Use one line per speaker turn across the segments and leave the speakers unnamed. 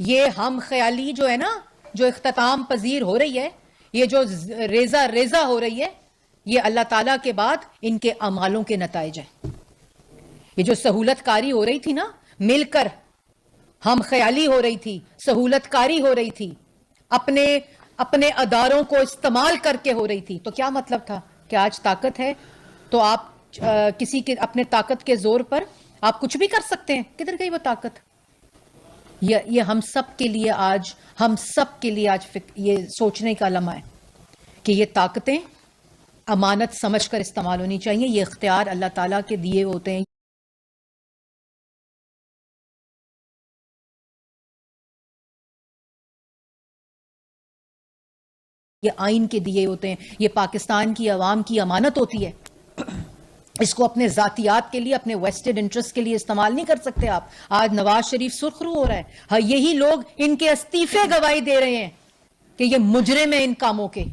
یہ ہم خیالی جو ہے نا، جو اختتام پذیر ہو رہی ہے، یہ جو ریزہ ہو رہی ہے، یہ اللہ تعالیٰ کے بعد ان کے اعمالوں کے نتائج ہیں. یہ جو سہولت کاری ہو رہی تھی نا، مل کر ہم خیالی ہو رہی تھی، سہولت کاری ہو رہی تھی، اپنے اداروں کو استعمال کر کے ہو رہی تھی، تو کیا مطلب تھا کہ آج طاقت ہے تو آپ کسی کے اپنے طاقت کے زور پر آپ کچھ بھی کر سکتے ہیں. کدھر گئی وہ طاقت؟ یہ ہم سب کے لیے آج یہ سوچنے کا لمحہ ہے کہ یہ طاقتیں امانت سمجھ کر استعمال ہونی چاہیے. یہ اختیار اللہ تعالیٰ کے دیے ہوتے ہیں. یہ آئین کے دیے ہوتے ہیں. یہ پاکستان کی عوام کی امانت ہوتی ہے. اس کو اپنے ذاتیات کے لیے، اپنے ویسٹڈ انٹرسٹ کے لیے استعمال نہیں کر سکتے آپ. آج نواز شریف سرخ رو ہو رہا ہے. ہاں، یہی لوگ ان کے استعفے گواہی دے رہے ہیں کہ یہ مجرم ہیں ان کاموں کے.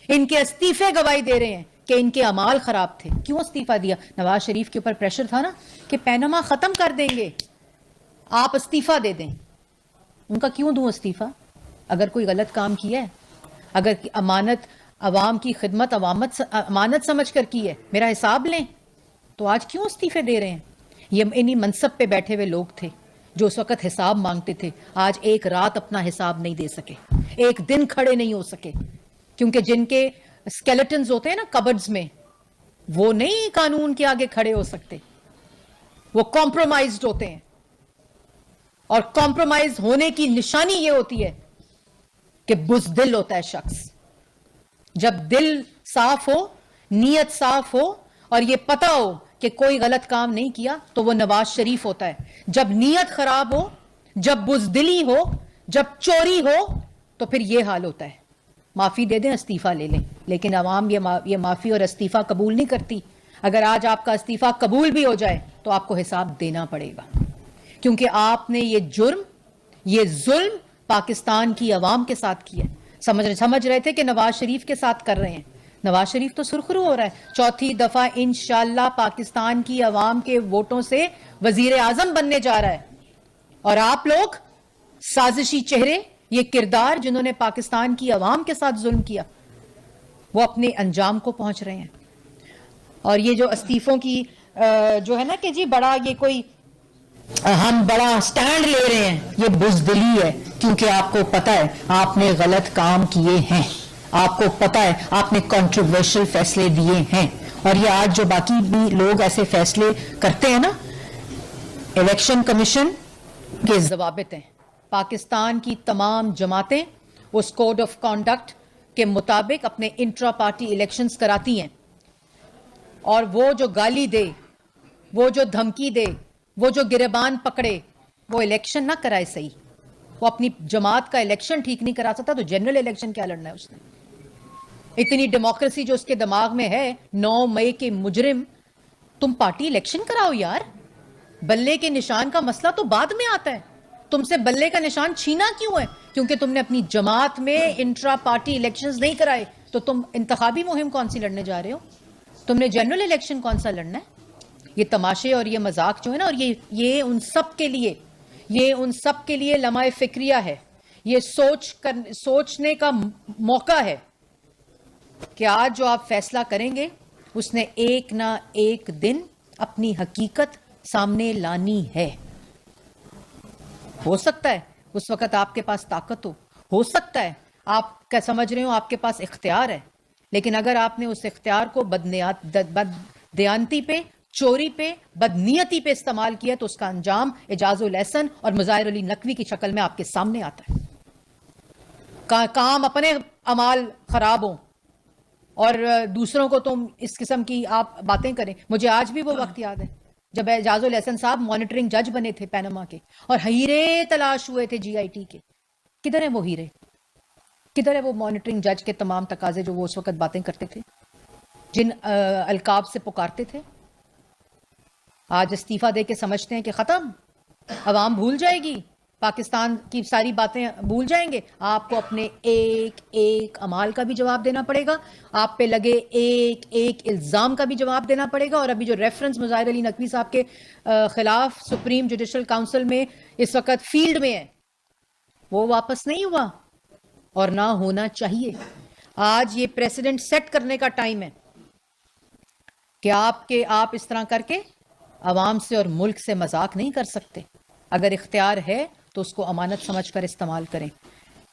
ان کے استعفے گواہی دے رہے ہیں کہ ان کے اعمال خراب تھے. کیوں استعفیٰ دیا؟ نواز شریف کے اوپر پریشر تھا نا کہ پینما ختم کر دیں گے، آپ استعفیٰ دے دیں. ان کا کیوں دوں استعفیٰ؟ اگر کوئی غلط کام کیا ہے، اگر امانت عوام کی خدمت امانت سمجھ کر کی ہے، میرا حساب لیں، تو آج کیوں استعفے دے رہے ہیں؟ یہ انہی منصب پہ بیٹھے ہوئے لوگ تھے جو اس وقت حساب مانگتے تھے. آج ایک رات اپنا حساب نہیں دے سکے، ایک دن کھڑے نہیں ہو سکے، کیونکہ جن کے اسکیلٹنز ہوتے ہیں نا کبرڈز میں، وہ نہیں قانون کے آگے کھڑے ہو سکتے، وہ کمپرومائزڈ ہوتے ہیں. اور کمپرومائز ہونے کی نشانی یہ ہوتی ہے کہ بزدل ہوتا ہے شخص. جب دل صاف ہو، نیت صاف ہو، اور یہ پتہ ہو کہ کوئی غلط کام نہیں کیا، تو وہ نواز شریف ہوتا ہے. جب نیت خراب ہو، جب بزدلی ہو، جب چوری ہو، تو پھر یہ حال ہوتا ہے. معافی دے دیں، استعفیٰ لے لیں. لیکن عوام یہ معافی اور استعفیٰ قبول نہیں کرتی. اگر آج آپ کا استعفیٰ قبول بھی ہو جائے تو آپ کو حساب دینا پڑے گا، کیونکہ آپ نے یہ جرم، یہ ظلم پاکستان کی عوام کے ساتھ کیا. سمجھ رہے تھے کہ نواز شریف کے ساتھ کر رہے ہیں. نواز شریف تو سرخرو ہو رہا ہے. چوتھی دفعہ انشاءاللہ پاکستان کی عوام کے ووٹوں سے وزیر اعظم بننے جا رہا ہے. اور آپ لوگ سازشی چہرے، یہ کردار جنہوں نے پاکستان کی عوام کے ساتھ ظلم کیا، وہ اپنے انجام کو پہنچ رہے ہیں. اور یہ جو استعفوں کی جو ہے نا کہ جی بڑا یہ کوئی ہم بڑا سٹینڈ لے رہے ہیں، یہ بزدلی ہے. کیونکہ آپ کو پتا ہے آپ نے غلط کام کیے ہیں، آپ کو پتا ہے آپ نے کنٹروورشل فیصلے دیے ہیں. اور یہ آج جو باقی بھی لوگ ایسے فیصلے کرتے ہیں نا، الیکشن کمیشن کے ضوابط ہیں. پاکستان کی تمام جماعتیں اس کوڈ آف کانڈکٹ کے مطابق اپنے انٹرا پارٹی الیکشنز کراتی ہیں. اور وہ جو گالی دے، وہ جو دھمکی دے، وہ جو گریبان پکڑے، وہ الیکشن نہ کرائے صحیح. وہ اپنی جماعت کا الیکشن ٹھیک نہیں کرا سکتا تو جنرل الیکشن کیا لڑنا ہے اس نے؟ اتنی ڈیموکریسی جو اس کے دماغ میں ہے، 9 مئی کے مجرم، تم پارٹی الیکشن کراؤ یار. بلے کے نشان کا مسئلہ تو بعد میں آتا ہے. تم سے بلے کا نشان چھینا کیوں ہے؟ کیونکہ تم نے اپنی جماعت میں انٹرا پارٹی الیکشنز نہیں کرائے. تو تم انتخابی مہم کون سی لڑنے جا رہے ہو؟ تم نے جنرل الیکشن کون سا لڑنا ہے؟ یہ تماشے اور یہ مذاق جو ہے نا، اور یہ ان سب کے لیے لمحہ فکریہ ہے. یہ سوچنے کا موقع ہے کہ آج جو آپ فیصلہ کریں گے اس نے ایک نہ ایک دن اپنی حقیقت سامنے لانی ہے. ہو سکتا ہے اس وقت آپ کے پاس طاقت ہو سکتا ہے آپ کیا سمجھ رہے ہو آپ کے پاس اختیار ہے، لیکن اگر آپ نے اس اختیار کو بددیانتی پہ، چوری پہ، بدنیتی پہ استعمال کیا تو اس کا انجام اعجاز الاحسن اور مظاہر علی نقوی کی شکل میں آپ کے سامنے آتا ہے. کام اپنے اعمال خراب ہوں اور دوسروں کو تم اس قسم کی آپ باتیں کریں. مجھے آج بھی وہ وقت یاد ہے جب اعجاز الاحسن صاحب مانیٹرنگ جج بنے تھے پینما کے، اور ہیرے تلاش ہوئے تھے جی آئی ٹی کے. کدھر ہیں وہ ہیرے؟ کدھر ہے وہ مانیٹرنگ جج کے تمام تقاضے جو وہ اس وقت باتیں کرتے تھے، جن القاب سے پکارتے تھے؟ آج استعفیٰ دے کے سمجھتے ہیں کہ ختم، عوام بھول جائے گی. پاکستان کی ساری باتیں بھول جائیں گے؟ آپ کو اپنے ایک ایک عمال کا بھی جواب دینا پڑے گا، آپ پہ لگے ایک ایک الزام کا بھی جواب دینا پڑے گا. اور ابھی جو ریفرنس مظاہر علی نقوی صاحب کے خلاف سپریم جوڈیشل کاؤنسل میں اس وقت فیلڈ میں ہے، وہ واپس نہیں ہوا اور نہ ہونا چاہیے. آج یہ پریسیڈنٹ سیٹ کرنے کا ٹائم ہے کہ آپ اس طرح کر کے عوام سے اور ملک سے مذاق نہیں کر سکتے. اگر اختیار ہے تو اس کو امانت سمجھ کر استعمال کریں.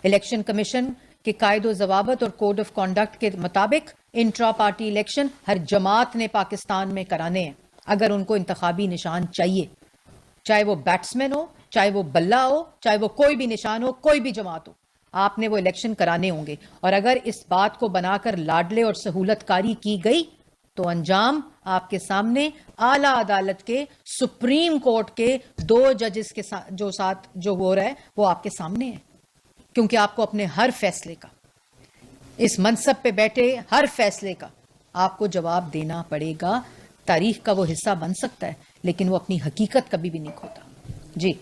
الیکشن کمیشن کے قائد و ضوابط اور کوڈ آف کانڈکٹ کے مطابق انٹرا پارٹی الیکشن ہر جماعت نے پاکستان میں کرانے ہیں. اگر ان کو انتخابی نشان چاہیے، چاہے وہ بیٹسمین ہو، چاہے وہ بلہ ہو، چاہے وہ کوئی بھی نشان ہو، کوئی بھی جماعت ہو، آپ نے وہ الیکشن کرانے ہوں گے. اور اگر اس بات کو بنا کر لاڈلے اور سہولت کاری کی گئی تو انجام آپ کے سامنے اعلیٰ عدالت کے، سپریم کورٹ کے 2 ججز کے ساتھ جو ہو رہا ہے وہ آپ کے سامنے ہے. کیونکہ آپ کو اپنے ہر فیصلے کا، اس منصب پہ بیٹھے ہر فیصلے کا آپ کو جواب دینا پڑے گا. تاریخ کا وہ حصہ بن سکتا ہے لیکن وہ اپنی حقیقت کبھی بھی نہیں کھوتا. جی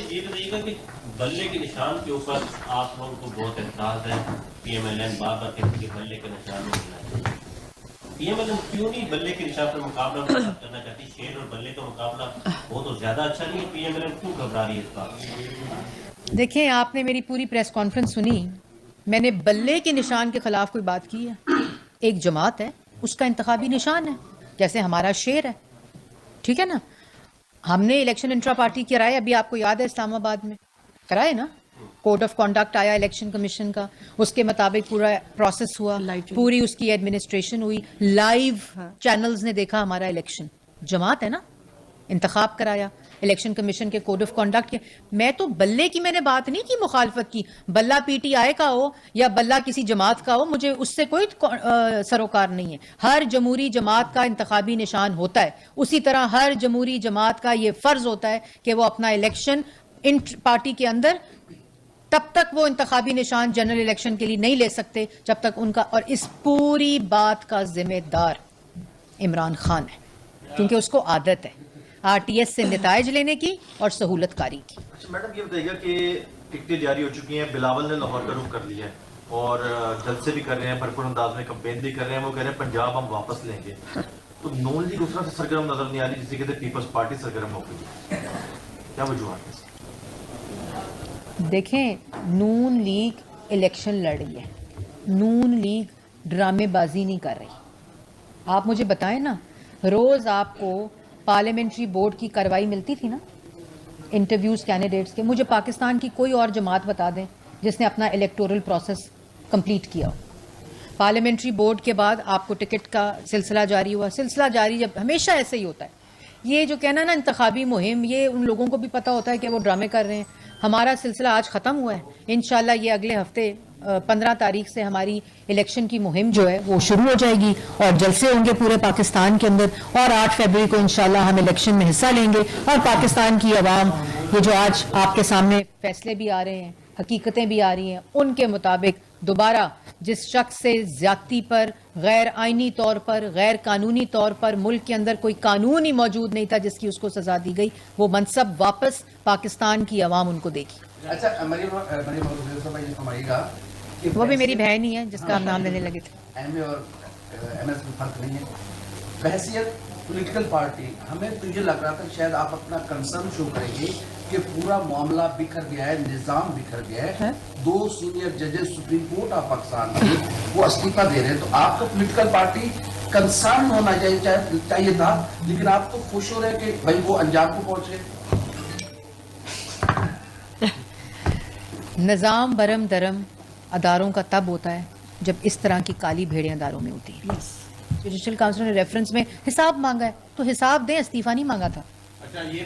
یہ بتائیے گا کہ بلے کے نشان کے اوپر آپ لوگوں کو بہت اعتراض ہے. پی ایم ایل این بار بار کہتے کہ بلے کے نشان میں ملنا ہے. پی ایم ایل این کیوں نہیں بلے کے نشان پر مقابلہ کرنا چاہتی؟ شیر اور بلے کا مقابلہ وہ تو زیادہ اچھا نہیں ہے. پی ایم ایل این کیوں گھبرا رہی ہے اس بات؟
دیکھیں، آپ نے میری پوری پریس کانفرنس سنی. میں نے بلے کے نشان کے خلاف کوئی بات کی ہے؟ ایک جماعت ہے، اس کا انتخابی نشان ہے، جیسے ہمارا شیر ہے. ٹھیک ہے نا؟ ہم نے الیکشن انٹرا پارٹی کرائے، ابھی آپ کو یاد ہے اسلام آباد میں کرائے نا. کوڈ آف کانڈکٹ آیا الیکشن کمیشن کا، اس کے مطابق پورا پروسیس ہوا، پوری اس کی ایڈمنسٹریشن ہوئی، لائیو چینلز نے دیکھا ہمارا الیکشن. جماعت ہے نا، انتخاب کرایا الیکشن کمیشن کے کوڈ آف کانڈکٹ کے. میں تو بلے کی میں نے بات نہیں کی، مخالفت کی. بلہ پی ٹی آئی کا ہو یا بلہ کسی جماعت کا ہو، مجھے اس سے کوئی سروکار نہیں ہے. ہر جمہوری جماعت کا انتخابی نشان ہوتا ہے. اسی طرح ہر جمہوری جماعت کا یہ فرض ہوتا ہے کہ وہ اپنا الیکشن ان پارٹی کے اندر، تب تک وہ انتخابی نشان جنرل الیکشن کے لیے نہیں لے سکتے جب تک ان کا، اور اس پوری بات کا ذمہ دار عمران خان ہے کیونکہ اس کو عادت ہے آر ٹی ایس سے نتائج لینے کی اور سہولت کاری کی.
اچھا میڈم، یہ بتائیے گا کہ ٹکٹیں جاری ہو چکی ہیں، بلاول نے لاہور کا رخ کر لیا ہے اور جلسے بھی کر رہے ہیں، بھرپور انداز میں کمپین بھی کر رہے ہیں. وہ کہہ رہے ہیں پنجاب ہم واپس لیں گے. تو نون لیگ اس طرح سے سرگرم نظر نہیں آ رہی جسے کہتے ہیں پیپلز پارٹی سرگرم ہو گئی. کیا وجوہات ہیں؟
دیکھیں، نون لیگ الیکشن لڑ رہی ہے، نون لیگ ڈرامے بازی نہیں کر رہی. آپ مجھے بتائیں نا، روز آپ کو پارلیمنٹری بورڈ کی کارروائی ملتی تھی نا، انٹرویوز کینڈیڈیٹس کے. مجھے پاکستان کی کوئی اور جماعت بتا دیں جس نے اپنا الیکٹورل پروسیس کمپلیٹ کیا ہو. پارلیمنٹری بورڈ کے بعد آپ کو ٹکٹ کا سلسلہ جاری ہوا. سلسلہ جاری جب ہمیشہ ایسے ہی ہوتا ہے. یہ جو کہنا نا انتخابی مہم، یہ ان لوگوں کو بھی پتہ ہوتا ہے کہ وہ ڈرامے کر رہے ہیں. ہمارا سلسلہ آج ختم ہوا ہے. انشاءاللہ یہ اگلے ہفتے 15 تاریخ سے ہماری الیکشن کی مہم جو ہے وہ شروع ہو جائے گی اور جلسے ہوں گے پورے پاکستان کے اندر. اور 8 فروری کو انشاءاللہ ہم الیکشن میں حصہ لیں گے اور پاکستان کی عوام، یہ جو آج آپ کے سامنے فیصلے بھی آ رہے ہیں، حقیقتیں بھی آ رہی ہیں، ان کے مطابق دوبارہ جس شخص سے زیادتی پر، غیر آئینی طور پر، غیر قانونی طور پر ملک کے اندر کوئی قانون ہی موجود نہیں تھا جس کی اس کو سزا دی گئی، وہ منصب واپس پاکستان کی عوام ان کو دے گی.
اچھا
وہ بھی میری بہن ہی ہے جس کا ہم نام لینے لگے تھے.
ایم اے اور ایم ایس میں فرق نہیں ہے. بحیثیت پولیٹیکل پارٹی ہمیں تو یہ لگ رہا تھا شاید آپ اپنا کنسرن شو کریں گے کہ پورا معاملہ بکھر گیا ہے، نظام بکھر گیا ہے. 2 سینئر ججز سپریم کورٹ آف پاکستان کے وہ استعفیٰ دے رہے ہیں. تو آپ کا پولیٹیکل پارٹی کنسرن ہونا چاہیے تھا، لیکن آپ تو خوش ہو رہے کہ بھائی وہ انجام کو پہنچے.
نظام برم درم اداروں کا تب ہوتا ہے جب اس طرح کی کالی بھیڑیں اداروں میں ہوتی ہیں. جوڈیشل کاؤنسل نے ریفرنس میں حساب مانگا ہے تو حساب دیں، استعفیٰ نہیں مانگا تھا.
اچھا یہ